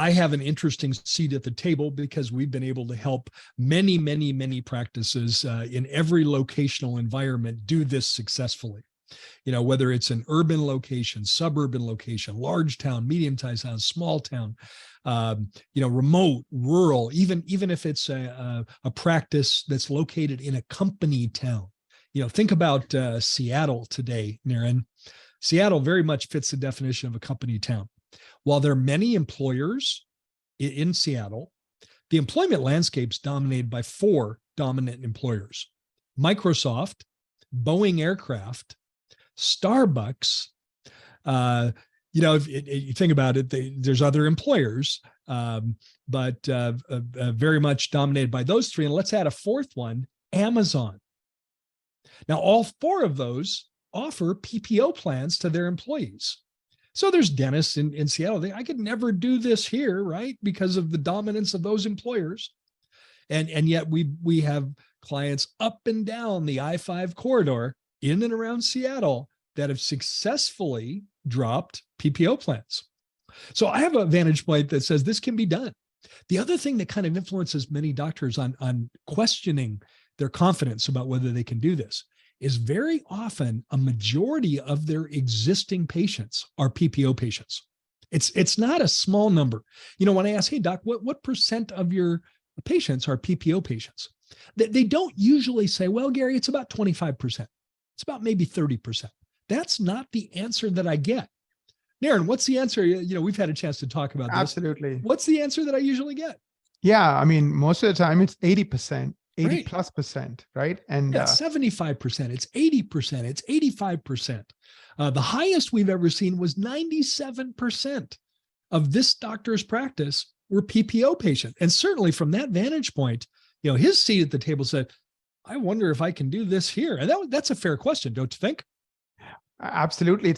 I have an interesting seat at the table because we've been able to help many, many, many practices in every locational environment do this successfully. Whether it's an urban location, suburban location, large town, medium-sized town, small town, remote, rural, even if it's a practice that's located in a company town. Think about Seattle today, Naren. Seattle very much fits the definition of a company town. While there are many employers in Seattle, the employment landscape's dominated by 4 dominant employers: Microsoft, Boeing Aircraft, Starbucks. If you think about it, there's other employers, but very much dominated by those 3. And let's add a 4th one, Amazon. Now, all 4 of those offer PPO plans to their employees. So there's dentists in Seattle. I could never do this here, right? Because of the dominance of those employers. And yet we have clients up and down the I-5 corridor in and around Seattle that have successfully dropped PPO plans. So I have a vantage point that says this can be done. The other thing that kind of influences many doctors on questioning their confidence about whether they can do this is very often a majority of their existing patients are PPO patients. It's not a small number. When I ask, hey, doc, what % of your patients are PPO patients? They don't usually say, well, Gary, it's about 25%. It's about maybe 30%. That's not the answer that I get. Naren, what's the answer? We've had a chance to talk about this. Absolutely. What's the answer that I usually get? Yeah, I mean, most of the time it's 80%, 80 Right. plus %, right? And 75%, it's 80%, it's 85%. The highest we've ever seen was 97% of this doctor's practice were PPO patients. And certainly from that vantage point, his seat at the table said, I wonder if I can do this here. And that's a fair question, don't you think? Absolutely.